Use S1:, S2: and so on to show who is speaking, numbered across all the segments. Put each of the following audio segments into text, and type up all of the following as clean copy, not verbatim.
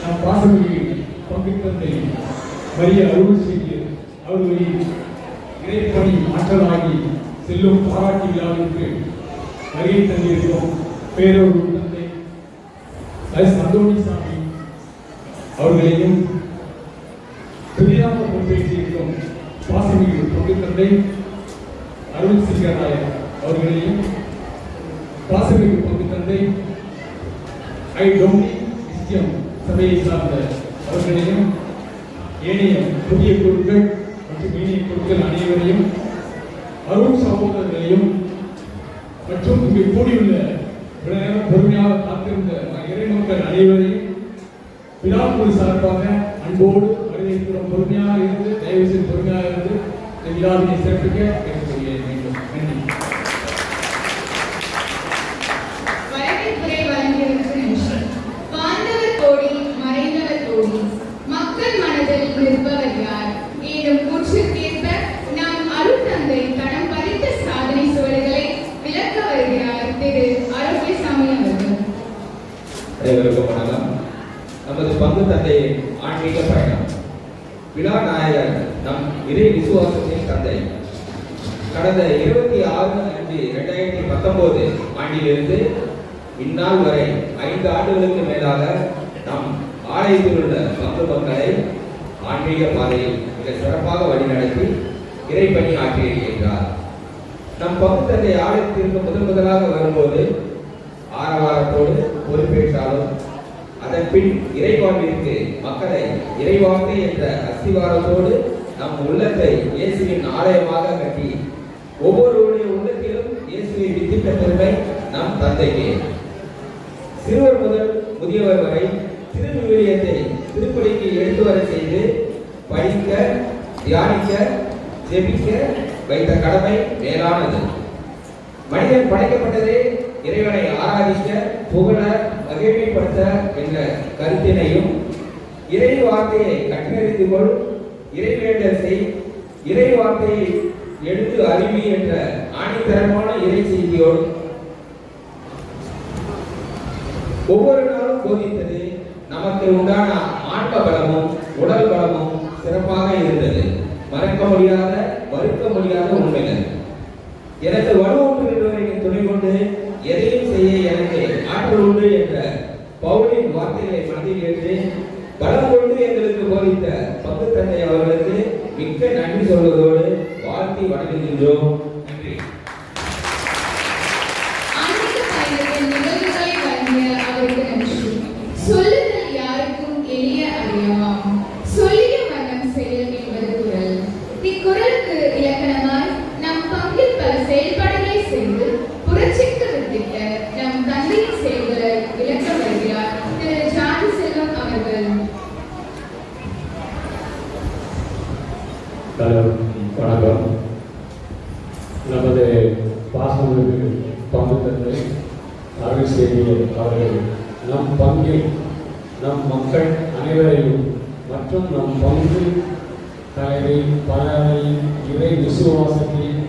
S1: நம் பாசமிகு பங்குத்தந்தை மரிய அருள் செய்து அவர்களின் இறைப்பணி ஆற்றலாகி செல்லும் பாராட்டு விழாவிற்கு வருகை தந்திருக்கும் பேரொரு தந்தை அந்தோணிசாமி அவர்களையும் புதிதாக பொறுப்பேற்றிருக்கும் பாசமிகு பங்குத்தந்தை அருள் சிங்கராயர் அவர்களையும் பாசமிகு பங்குத்தந்தை ஐ டோமி கிறிஸ்டியன் சபையை சார்ந்த அவர்களையும் ஏனைய புதிய குழுக்கள் மற்றும் ஏனைய குழுக்கள் அனைவரையும் அருள் சகோதரர்களையும் மற்றும் இங்கு கூடியுள்ள பொறுமையாக காத்திருந்த இறைமக்கள் அனைவரையும் விழாக்குழு சார்பாக அன்போடு வரவேற்கிறோம். பொறுமையாக இருந்து தயவு செய்து பொறுமையாக இருந்து இந்த விழாவினை சிறப்பிக்க கேட்டுக்கொள்கிறேன். வேண்டும் நன்றி.
S2: மக்கள் மனதில் நிற்பவர் யார் எனும் கூற்றுக்கேற்ப நம் அருள் தந்தை தடம் பதித்த சாதனை சுவடுகளை விளக்க வருகிறார் திரு ஆரோக்கியசாமி அவர்கள்.
S3: அனைவருக்கும் வணக்கம். நமது பங்கு தந்தையின் ஆன்மீக பயணம். விழா நாயகர் நம் இறை விசுவாசத்தின் தந்தை. கடந்த 26/5/2019 ஆண்டிலிருந்து இந்நாள் வரை 5 ஆண்டுகளுக்கு மேலாக நம் ஆலயத்தில் உள்ள பங்கு மக்களை ஆன்மீக பாதையில் மிக சிறப்பாக வழிநடத்தி இறைப்பணி ஆற்றியிருக்கின்றார். நம் பங்கு தந்தை ஆலயத்திற்கு முதலாக வரும்போது ஆரவாரத்தோடு பொறுப்பேற்றாலும் அதன் பின் இறைவாழ்விற்கு மக்களை இறைவாழ்வு என்ற அஸ்திவாரத்தோடு நம் உள்ளத்தை இயேசுவின் ஆலயமாக கட்டி ஒவ்வொருவருடைய உள்ளத்திலும் இயேசுவை வித்திட்ட பெருமை நம் தந்தைக்கு. சிறுவர் முதல் முதியவர் வரை திருவிவிலியத்தை திருப்பலிக்கு எடுத்து வர செய்து படிக்க, தியானிக்க, ஜெபிக்க வைத்த கடமை மேலானது. மனிதன் படைக்கப்பட்டதே இறைவனை ஆராதிக்க, புகழ, மகிழ்ச்சிப்படுத்த என்ற கருத்தினையும் இறை வார்த்தையை கற்றறிந்து கொள், இறைவேண்டல் செய், இறை வார்த்தையை எடுத்து அறிவி என்ற ஆணித்தரமான இறை செய்தியோடு ஒவ்வொரு நாளும் போதித்தது நமக்கு உண்டான ஆன்ம பலமும் உடல் பலமும் சிறப்பாக இருந்தது. மறக்க முடியாத, மறுக்க முடியாத உண்மைகள். எனக்கு வலுவூட்டுகிறவரின் துணை கொண்டு எதையும் செய்ய எனக்கு ஆற்றல் உண்டு என்ற பவுலின் வார்த்தைகளை மனதில் ஏற்று பலம் கொண்டு எங்களுக்கு போதித்த பங்கு தந்தை அவர்களுக்கு மிக்க நன்றி சொல்வதோடு வாழ்த்தி வணங்குகின்றோம். நன்றி.
S2: சொல்லுதல் யாருக்கும் எளிய அறியாம், சொல்லிய வண்ணம் செயல் என்பது குரல். இக்குரலுக்கு இலக்கணமாய் நம் பங்கில் பல செயல்பாடுகளை செய்து புரட்சிக்கு வித்திட்ட நம் தந்தையின் செயல்களை விளக்க வருகிறார் திரு ஜாதி செல்வம் அவர்கள்.
S1: வணக்கம். நமது பாசமிகு பங்கு தந்தை அருள் செய்தியர் அவர்கள் நம் பங்கில் நம் மக்கள் அனைவரையும் மற்றும் நம் பங்கு தலைவை பலரையும் இறை விசுவாசத்தில்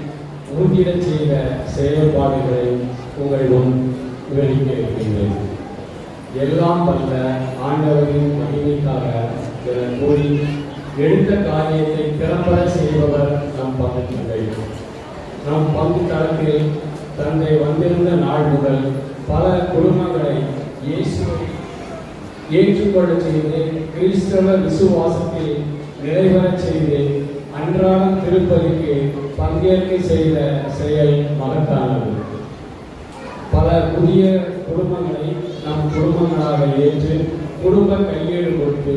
S1: உறுதியிடச் செய்த செயல்பாடுகளை உங்களிடம் விவரிக்க இருக்கின்றேன். எல்லாம் வல்ல ஆண்டவரின் மகிமைக்காக என கூறி எடுத்த காரியத்தை திறம்பட செய்பவர் நம் பங்கு தந்தை. நம் பங்கு தளத்தில் தந்தை வந்திருந்த நாள் முதல் பல குடும்பங்களை இயேசுவை ஏற்றுக்கொள்ள செய்து கிறிஸ்தவ விசுவாசத்தில் நிறைவேறச் செய்து அன்றாடம் திருப்பலிக்கு பங்கேற்க செய்த செயல் மகத்தானது. பல புதிய குடும்பங்களை நம் குடும்பங்களாக ஏற்று குடும்ப கையேடு கொடுத்து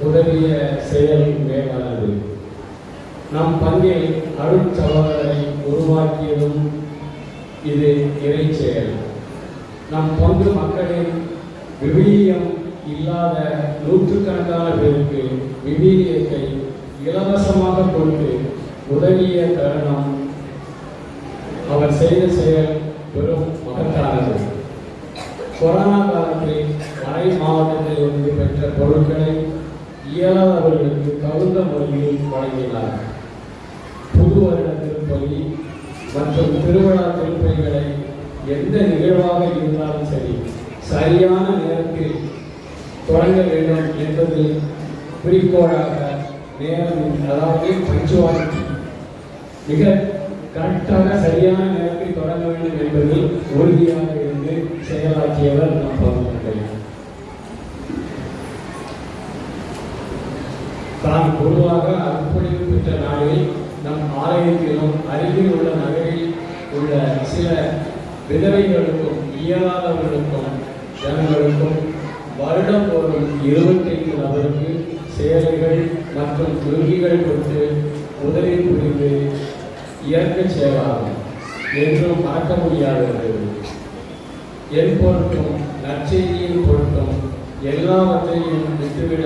S1: உதவிய செயல் மேலானது. நம் பங்கில் அருட்சகோதரரை உருவாக்கியதும் இது இறை செயல். நம் பங்கு மக்களின் விவிலியம் இல்லாத நூற்றுக்கணக்கான பேருக்கு விவிலியத்தை இலவசமாக கொடுத்து உதவிய தருணம் அவர் செய்த செயல் பெரும் மகத்தானது. கொரோனா காலத்தில் மறை மாவட்டத்தில் இருந்து பெற்ற பொருட்களை இயலாதவர்களுக்கு தகுந்த முறையில் வழங்கினார். புது வருட திருப்பலி மற்றும் திருவிழா திருப்பலிகளை எந்த நிகழ்வாக இருந்தாலும் சரியான நேரத்தில் தொடங்க வேண்டும் என்பது குறிக்கோளாக நேரம், அதாவது பஞ்சுவாலிட்டி, மிக கரெக்டாக சரியான நேரத்தில் தொடங்க வேண்டும் என்பதில் உறுதியாக இருந்து செயலாற்றியவர் நம் பங்குத்தந்தை. தான் பொதுவாக அர்ப்பணிப்பு பெற்ற நாளில் நம் ஆலயத்திலும் அருகில் உள்ள நகரில் உள்ள சில விதவைகளுக்கும் இயலாதவர்களுக்கும் ஜனங்களுக்கும் வருடம் தோறும் 25 நபருக்கு சேலைகள் மற்றும் துருகிகள் கொடுத்து உதவி புரிந்து இயற்கை செயலாகும் என்றும் மறக்க முடியாதது. என் பொருட்டும் நற்செய்தியின் பொருட்டும் எல்லாவற்றையும் விட்டுவிட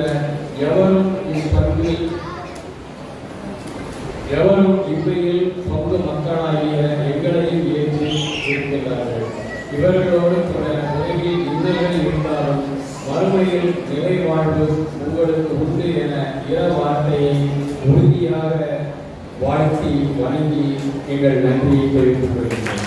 S1: எவரும் இப்பையில் பங்கு மக்களாகிய எங்களையும் ஏற்றி இருக்கிறார்கள். இவர்களோடு கூட உலகில் இன்னல்கள் இருந்தாலும் மறுமையில் நிலை வாழ்வு உங்களுக்கு உண்டு என இற வார்த்தையை உறுதியாக வாழ்த்தி வணங்கி எங்கள் நன்றியை தெரிவித்துக் கொள்கிறோம்.